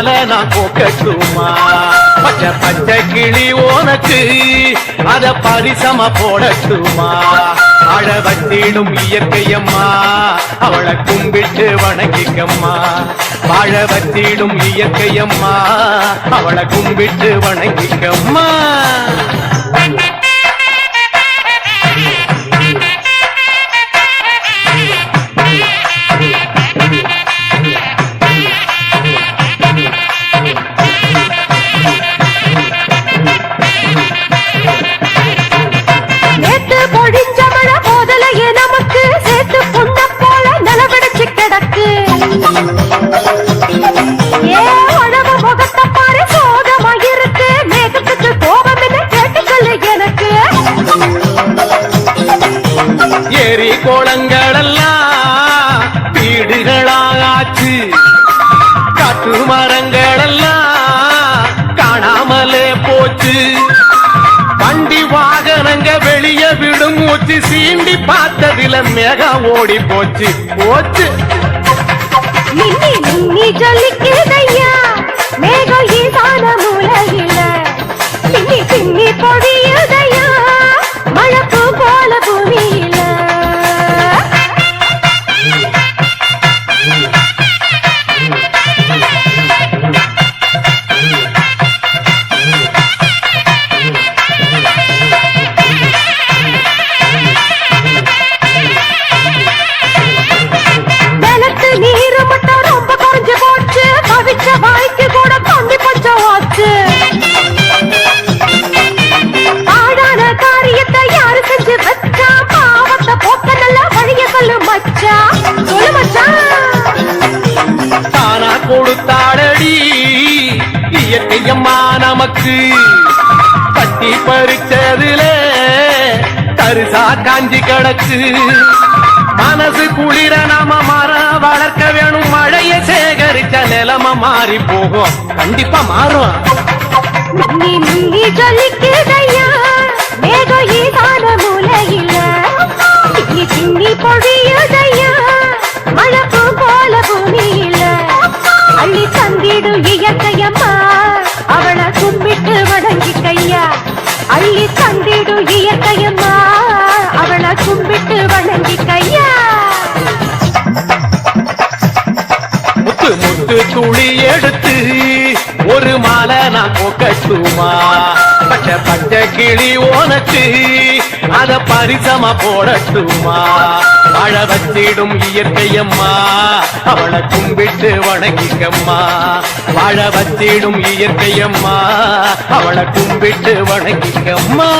மாலை நான் போக்கட்டுமா பச்சை பச்சை கிளி உனக்கு அத பரிசம போடட்டுமா அழ வச்சிடும் இயற்கையம்மா அவளை கும்பிட்டு வணங்கிக்கம்மா வாழ வச்சிடும் இயற்கையம்மா அவளை கும்பிட்டு வணங்கிக்கம்மா ஏரி கோளங்களெல்லாம் வீடுகளாச்சு காற்று மரங்களெல்லாம் காணாமலே போச்சு வண்டி வாகனங்க வெளியே விடும் மூச்சு சீண்டி பார்த்ததில மேகம் ஓடி போச்சு போச்சு நீ சொல்லிக்கிறதையா மேகம் ஈசான மூலையில பின்னி பின்னி பொழியுதையா மழப்பு போல பூமியில கொடுத்தாடடி இயற்கையம்மா நமக்கு கட்டி பறிச்சதுல தரிசா காஞ்சி கிடக்கு மனசு குளிர நாம மரம் வளர்க்க வேணும் மழையை சேகரிச்ச நிலைமை மாறி போகும் கண்டிப்பா மாறும் நீ சொல்லிக்கிறதையா மேகம் ஈசான மூலையில பின்னி பின்னி பொழியுதையா மழப்பு போல பூமியில அள்ளி தந்திடும் இயற்கையம்மா அவளை கும்பிட்டு வணங்கிக்கையா அள்ளி தந்திடும் இயற்கையம்மா அவளை கும்பிட்டு வணங்கிக்கையா முத்து முத்து துளி எடுத்து ஒரு மாலை நான் போக்கட்டுமா பச்சை பச்சை கிளி உனக்கு அத பரிசமா போடட்டுமா வாழ வச்சிடும் இயற்கையம்மா அவளை கும்பிட்டு வணங்கிக்கம்மா வாழ வச்சிடும் இயற்கையம்மா அவளை கும்பிட்டு வணங்கிக்கம்மா